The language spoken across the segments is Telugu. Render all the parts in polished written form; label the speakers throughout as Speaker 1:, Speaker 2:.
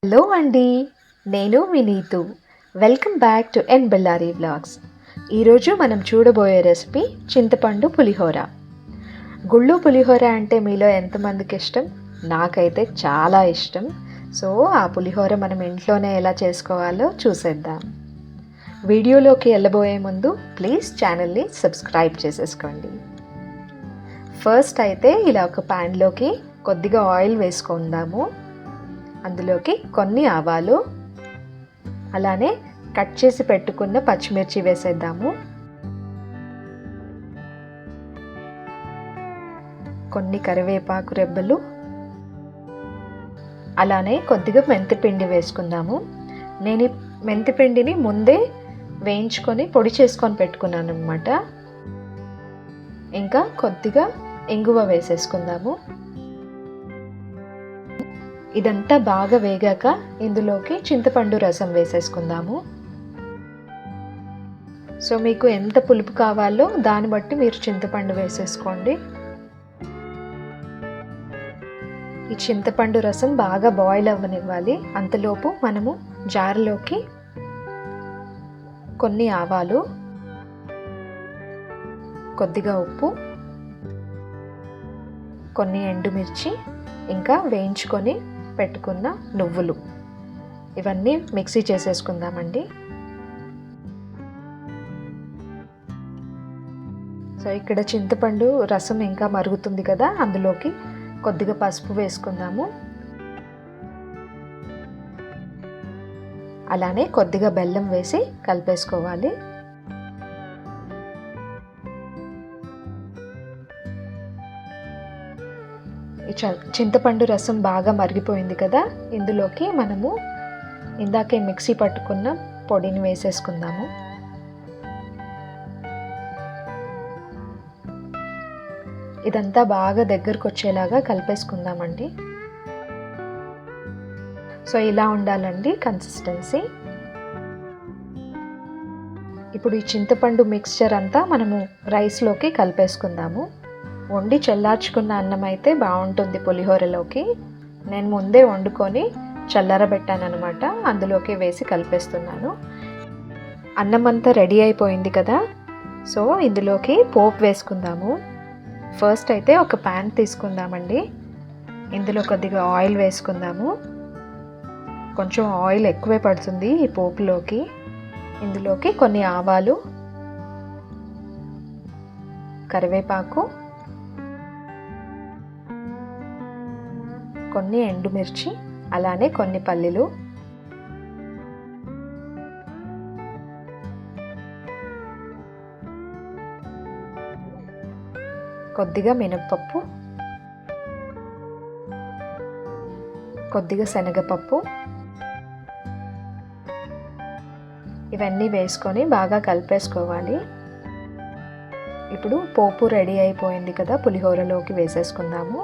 Speaker 1: హలో అండి, నేను మీ Neetu. Welcome back to N Bellary vlogs. ఈరోజు మనం చూడబోయే రెసిపీ చింతపండు పులిహోర. గుళ్ళు పులిహోర అంటే మీలో ఎంతమందికి ఇష్టం? నాకైతే చాలా ఇష్టం. సో ఆ పులిహోర మనం ఇంట్లోనే ఎలా చేసుకోవాలో చూసేద్దాం. వీడియోలోకి వెళ్ళబోయే ముందు ప్లీజ్ ఛానల్ని సబ్స్క్రైబ్ చేసేసుకోండి. ఫస్ట్ అయితే ఇలా ఒక ప్యాన్లోకి కొద్దిగా ఆయిల్ వేసుకుందాము. అందులోకి కొన్ని ఆవాలు, అలానే కట్ చేసి పెట్టుకున్న పచ్చిమిర్చి వేసేద్దాము. కొన్ని కరివేపాకు రెబ్బలు, అలానే కొద్దిగా మెంతిపిండి వేసుకుందాము. నేను ఈ మెంతిపిండిని ముందే వేయించుకొని పొడి చేసుకొని పెట్టుకున్నాను అన్నమాట. ఇంకా కొద్దిగా ఇంగువ వేసేసుకుందాము. ఇదంతా బాగా వేగాక ఇందులోకి చింతపండు రసం వేసేసుకుందాము. సో మీకు ఎంత పులుపు కావాలో దాన్ని బట్టి మీరు చింతపండు వేసేసుకోండి. ఈ చింతపండు రసం బాగా బాయిల్ అవ్వనివ్వాలి. అంతలోపు మనము జార్లోకి కొన్ని ఆవాలు, కొద్దిగా ఉప్పు, కొన్ని ఎండుమిర్చి, ఇంకా వేయించుకొని పెట్టుకున్న నువ్వులు, ఇవన్నీ మిక్సీ చేసేసుకుందామండి. సో ఇక్కడ చింతపండు రసం ఇంకా మరుగుతుంది కదా, అందులోకి కొద్దిగా పసుపు వేసుకుందాము. అలానే కొద్దిగా బెల్లం వేసి కలిపేసుకోవాలి. చింతపండు రసం బాగా మరిగిపోయింది కదా, ఇందులోకి మనము ఇందాకే మిక్సీ పట్టుకున్న పొడిని వేసేసుకుందాము. ఇదంతా బాగా దగ్గరకు వచ్చేలాగా కలిపేసుకుందామండి. సో ఇలా ఉండాలండి కన్సిస్టెన్సీ. ఇప్పుడు ఈ చింతపండు మిక్స్చర్ అంతా మనము రైస్లోకి కలిపేసుకుందాము. వండి చల్లార్చుకున్న అన్నం అయితే బాగుంటుంది పులిహోరలోకి. నేను ముందే వండుకొని చల్లారబెట్టాను అనమాట, అందులోకి వేసి కలిపేస్తున్నాను. అన్నం అంతా రెడీ అయిపోయింది కదా, సో ఇందులోకి పోపు వేసుకుందాము. ఫస్ట్ అయితే ఒక ప్యాన్ తీసుకుందామండి. ఇందులో కొద్దిగా ఆయిల్ వేసుకుందాము. కొంచెం ఆయిల్ ఎక్కువే పడుతుంది ఈ పోపులోకి. ఇందులోకి కొన్ని ఆవాలు, కరివేపాకు, కొన్ని ఎండుమిర్చి, అలానే కొన్ని పల్లీలు, కొద్దిగా మినప్పప్పు, కొద్దిగా శనగపప్పు, ఇవన్నీ వేసుకొని బాగా కలిపేసుకోవాలి. ఇప్పుడు పోపు రెడీ అయిపోయింది కదా, పులిహోరలోకి వేసేసుకుందాము.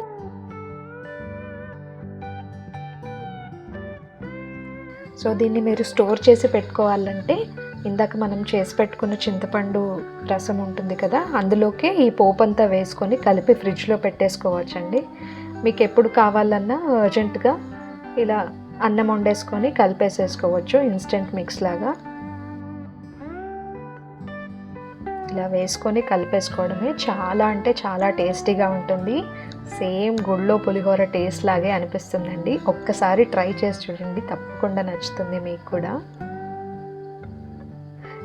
Speaker 1: సో దీన్ని మీరు స్టోర్ చేసి పెట్టుకోవాలంటే ఇందాక మనం చేసి పెట్టుకున్న చింతపండు రసం ఉంటుంది కదా, అందులోకే ఈ పోపు అంతా వేసుకొని కలిపి ఫ్రిడ్జ్లో పెట్టేసుకోవచ్చండి. మీకు ఎప్పుడు కావాలన్నా అర్జెంటుగా ఇలా అన్నం వండేసుకొని కలిపేసేసుకోవచ్చు, ఇన్స్టెంట్ మిక్స్ లాగా. ఇలా వేసుకొని కలిపేసుకోవడమే చాలా అంటే చాలా టేస్టీగా ఉంటుంది. సేమ్ గుళ్ళో పులిహోర టేస్ట్ లాగే అనిపిస్తుందండి. ఒక్కసారి ట్రై చేసి చూడండి, తప్పకుండా నచ్చుతుంది మీకు కూడా.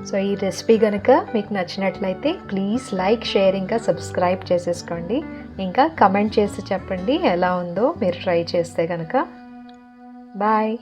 Speaker 1: సో ఈ రెసిపీ కనుక మీకు నచ్చినట్లయితే ప్లీజ్ లైక్, షేర్, ఇంకా సబ్స్క్రైబ్ చేసేసుకోండి. ఇంకా కమెంట్ చేసి చెప్పండి ఎలా ఉందో మీరు ట్రై చేస్తే కనుక. బాయ్.